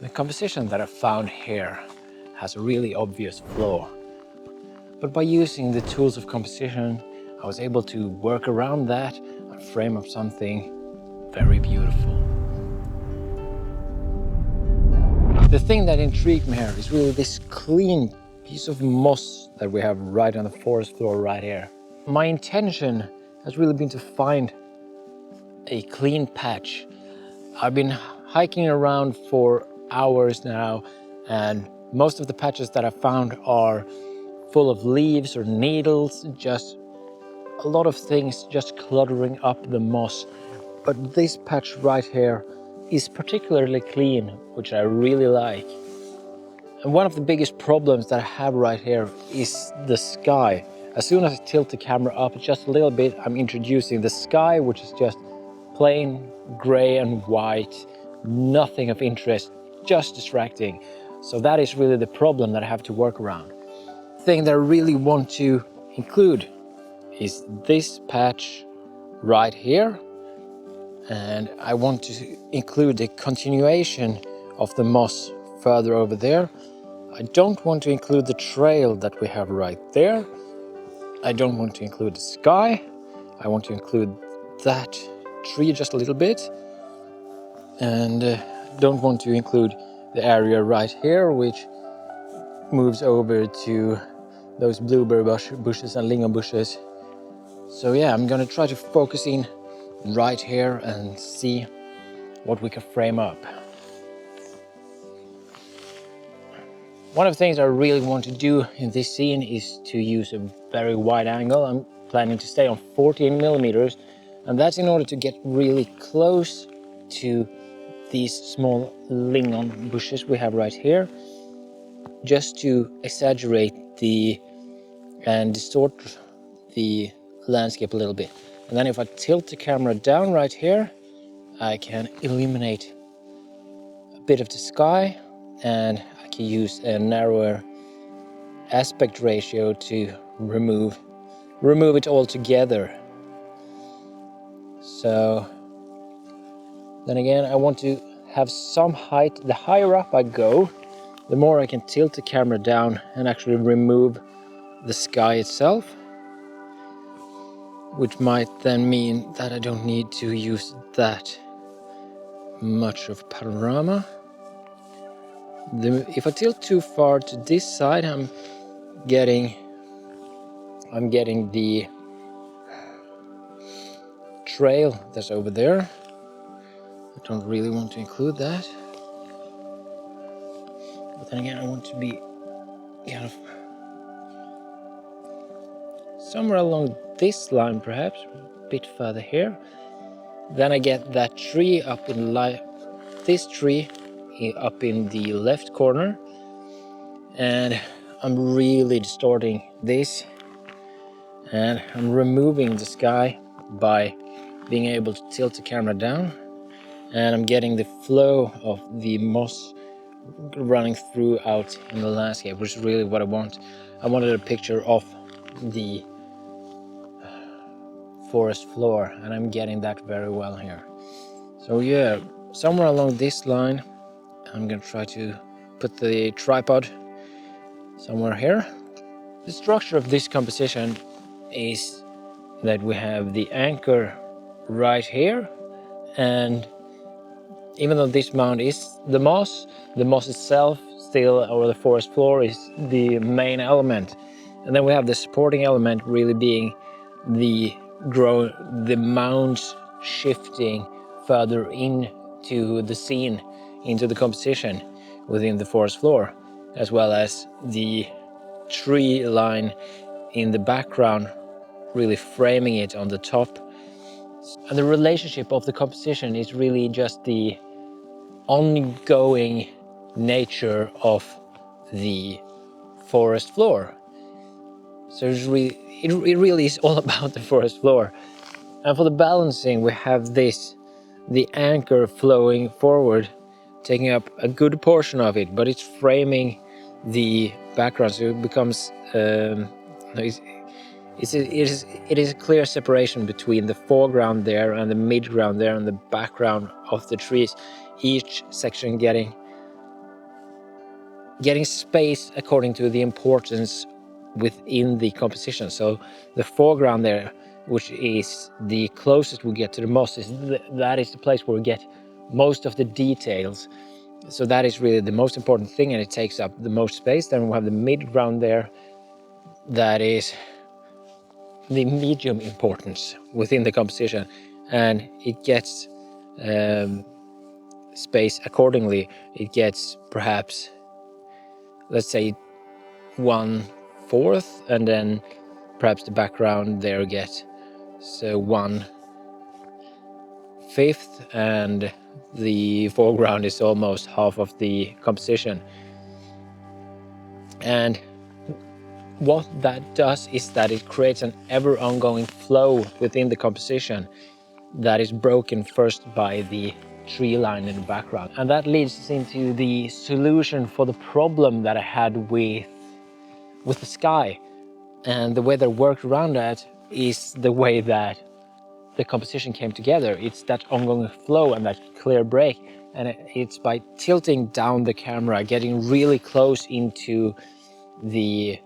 The composition that I found here has a really obvious flaw. But by using the tools of composition, I was able to work around that and frame up something very beautiful. The thing that intrigued me here is really this clean piece of moss that we have right on the forest floor right here. My intention has really been to find a clean patch. I've been hiking around for hours now, and most of the patches that I found are full of leaves or needles, just a lot of things just cluttering up the moss. But this patch right here is particularly clean, which I really like. And one of the biggest problems that I have right here is the sky. As soon as I tilt the camera up just a little bit, I'm introducing the sky, which is just plain gray and white, nothing of interest, just distracting. So that is really the problem that I have to work around. The thing that I really want to include is this patch right here. And I want to include the continuation of the moss further over there. I don't want to include the trail that we have right there. I don't want to include the sky. I want to include that tree just a little bit. And don't want to include the area right here, which moves over to those blueberry bushes and lingon bushes. So yeah, I'm gonna try to focus in right here and see what we can frame up. One of the things I really want to do in this scene is to use a very wide angle. I'm planning to stay on 14 millimeters, and that's in order to get really close to these small lingon bushes we have right here, just to exaggerate and distort the landscape a little bit. And then if I tilt the camera down right here, I can illuminate a bit of the sky, and I can use a narrower aspect ratio to remove it all together. So then again, I want to have some height. The higher up I go, the more I can tilt the camera down and actually remove the sky itself, which might then mean that I don't need to use that much of panorama. If I tilt too far to this side, I'm getting the trail that's over there. I don't really want to include that. But then again, I want to be kind of somewhere along this line, perhaps, a bit further here. Then I get that tree up in this tree up in the left corner, and I'm really distorting this, and I'm removing the sky by being able to tilt the camera down, and I'm getting the flow of the moss running throughout in the landscape, which is really what I want. I wanted a picture of the forest floor, and I'm getting that very well here. So yeah, somewhere along this line, I'm gonna try to put the tripod somewhere here. The structure of this composition is that we have the anchor right here, and even though this mound is the moss itself still, or the forest floor, is the main element. And then we have the supporting element really being the mounds shifting further into the scene, into the composition within the forest floor, as well as the tree line in the background really framing it on the top. And the relationship of the composition is really just the ongoing nature of the forest floor. So it really is all about the forest floor. And for the balancing, we have the anchor flowing forward, taking up a good portion of it, but it's framing the background, so it becomes it is a clear separation between the foreground there and the midground there and the background of the trees, each section getting getting space according to the importance within the composition. So the foreground there, which is the closest we get to the moss, that is the place where we get most of the details. So that is really the most important thing, and it takes up the most space. Then we have the midground there, that is the medium importance within the composition, and it gets space accordingly. It gets perhaps, let's say, 1/4, and then perhaps the background there gets so 1/5, and the foreground is almost half of the composition. And what that does is that it creates an ever ongoing flow within the composition that is broken first by the tree line in the background. And that leads us into the solution for the problem that I had with the sky. And the way that worked around that is the way that the composition came together. It's that ongoing flow and that clear break. And it's by tilting down the camera, getting really close into the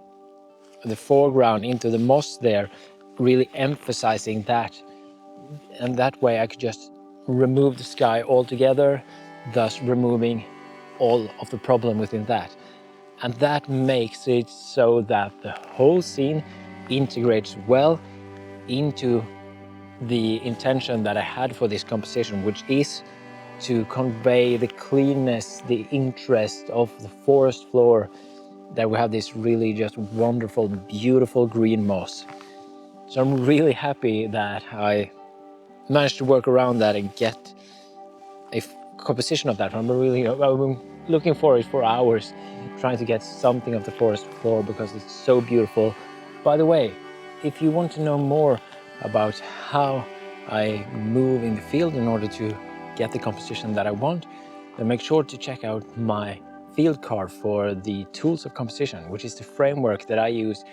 foreground, into the moss there, really emphasizing that. And that way I could just remove the sky altogether, thus removing all of the problem within that. And that makes it so that the whole scene integrates well into the intention that I had for this composition, which is to convey the cleanness, the interest of the forest floor, that we have this really just wonderful, beautiful green moss. So I'm really happy that I managed to work around that and get a composition of that. I've been looking for it for hours, trying to get something of the forest floor because it's so beautiful. By the way, if you want to know more about how I move in the field in order to get the composition that I want, then make sure to check out my field card for the tools of composition, which is the framework that I use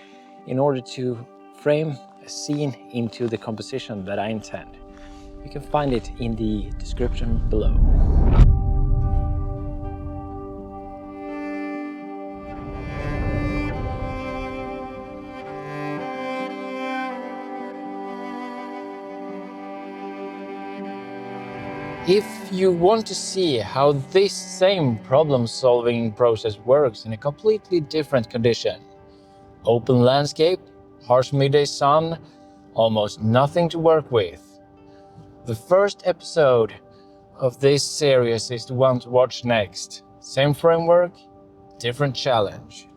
in order to frame a scene into the composition that I intend. You can find it in the description below. If you want to see how this same problem-solving process works in a completely different condition, open landscape, harsh midday sun, almost nothing to work with, the first episode of this series is the one to watch next. Same framework, different challenge.